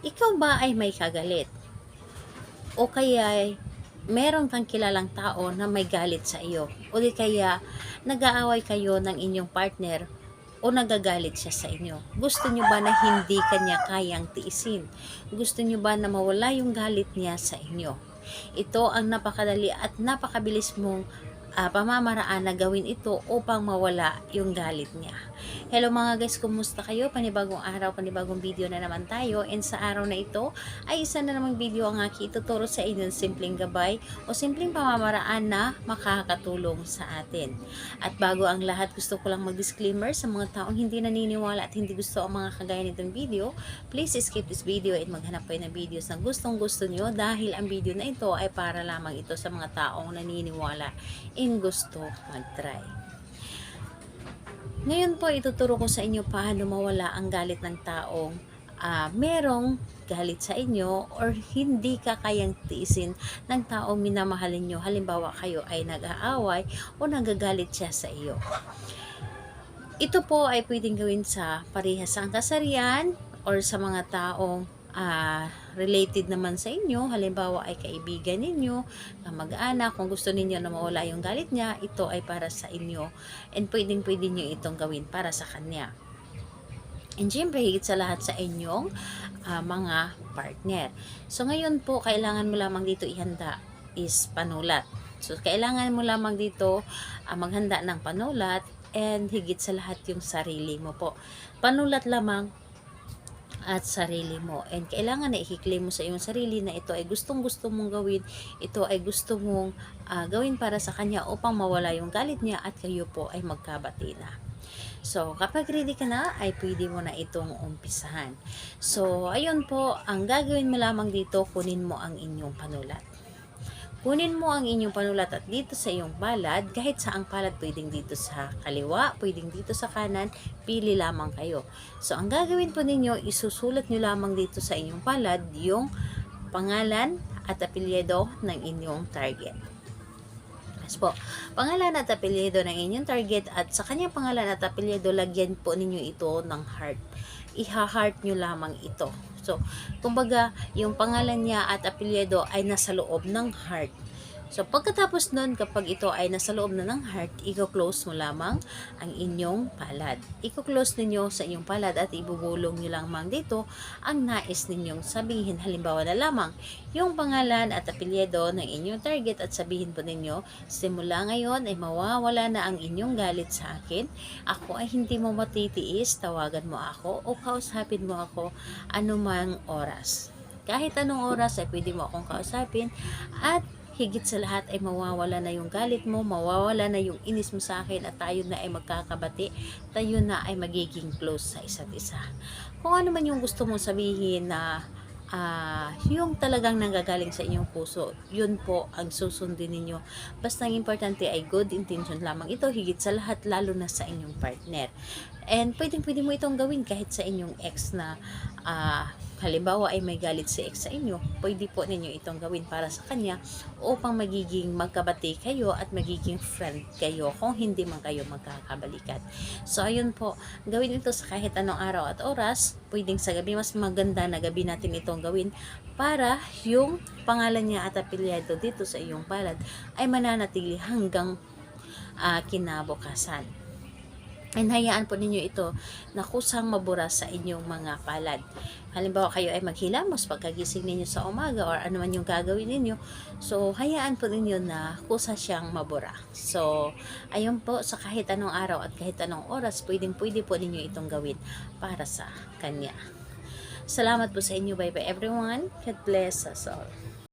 ikaw ba ay may kagalit? O kaya meron kang kilalang tao na may galit sa iyo? O di kaya nag-aaway kayo ng inyong partner o nagagalit siya sa inyo? Gusto nyo ba na hindi kanya kayang tiisin? Gusto nyo ba na mawala yung galit niya sa inyo? Ito ang napakadali at napakabilis mong pamamaraan na gawin ito upang mawala yung galit niya. Hello mga guys, kumusta kayo? Panibagong araw, panibagong video na naman tayo, and sa araw na ito ay isa na namang video ang aking ituturo sa inyo, simpleng gabay o simpleng pamamaraan na makakatulong sa atin. At bago ang lahat, gusto ko lang mag-disclaimer sa mga taong hindi naniniwala at hindi gusto ang mga kagaya nitong video. Please skip this video at maghanap kayo ng videos na gustong gusto nyo, dahil ang video na ito ay para lamang ito sa mga taong naniniwala in gusto mag-try. Ngayon po, ituturo ko sa inyo paano mawala ang galit ng taong merong galit sa inyo or hindi ka kayang tiisin ng taong minamahalin nyo. Halimbawa, kayo ay nag-aaway o nagagalit siya sa iyo. Ito po ay pwedeng gawin sa parehas ang kasarian or sa mga taong related naman sa inyo. Halimbawa ay kaibigan ninyo, kamag-anak. Kung gusto ninyo na mawala yung galit niya, ito ay para sa inyo, and pwedeng nyo itong gawin para sa kanya. And syempre, higit sa lahat sa inyong mga partner. So ngayon po, kailangan mo lamang dito ihanda is panulat. So kailangan mo lamang dito maghanda ng panulat, and higit sa lahat yung sarili mo po. Panulat lamang at sarili mo, and kailangan na i-claim mo sa iyong sarili na ito ay gustong-gusto mong gawin, ito ay gusto mong gawin para sa kanya upang mawala yung galit niya at kayo po ay magkabati na. So kapag ready ka na, ay pwede mo na itong umpisahan. So ayun po, ang gagawin mo lamang dito, kunin mo ang inyong panulat. Kunin mo ang inyong panulat at dito sa iyong palad, kahit saang palad, pwedeng dito sa kaliwa, pwedeng dito sa kanan, pili lamang kayo. So ang gagawin po ninyo, isusulat nyo lamang dito sa inyong palad yung pangalan at apelyido ng inyong target. Yes po, pangalan at apelyido ng inyong target, at sa kanyang pangalan at apelyido, lagyan po ninyo ito ng heart. Iha-heart nyo lamang ito. So, kumbaga, yung pangalan niya at apelyido ay nasa loob ng heart. So, pagkatapos nun, kapag ito ay nasa loob na ng heart, i-close mo lamang ang inyong palad. I-close ninyo sa inyong palad at ibubulong nyo lamang dito ang nais ninyong sabihin. Halimbawa na lamang, yung pangalan at apelyido ng inyong target, at sabihin po ninyo, simula ngayon ay mawawala na ang inyong galit sa akin. Ako ay hindi mo matitiis, tawagan mo ako o kausapin mo ako anumang oras. Kahit anong oras ay pwede mo akong kausapin, at higit sa lahat ay mawawala na yung galit mo, mawawala na yung inis mo sa akin, at tayo na ay magkakabati, tayo na ay magiging close sa isa't isa. Kung ano man yung gusto mong sabihin na yung talagang nanggagaling sa inyong puso, yun po ang susundin ninyo. Basta ang importante ay good intention lamang ito, higit sa lahat, lalo na sa inyong partner. And pwede mo itong gawin kahit sa inyong ex na halimbawa ay may galit si ex sa inyo, pwede po ninyo itong gawin para sa kanya upang magiging magkabati kayo at magiging friend kayo kung hindi man kayo magkakabalikan. So ayun po, gawin ito sa kahit anong araw at oras. Pwedeng sa gabi, mas maganda na gabi natin itong gawin para yung pangalan niya at apelyido dito sa iyong palad ay mananatili hanggang kinabukasan. And hayaan po ninyo ito na kusang mabura sa inyong mga palad. Halimbawa, kayo ay maghilamos pagkagising ninyo sa umaga or ano man yung gagawin ninyo. So, hayaan po ninyo na kusa siyang mabura. So, ayun po, sa kahit anong araw at kahit anong oras, pwede po ninyo itong gawin para sa kanya. Salamat po sa inyo. Bye bye everyone. God bless us all.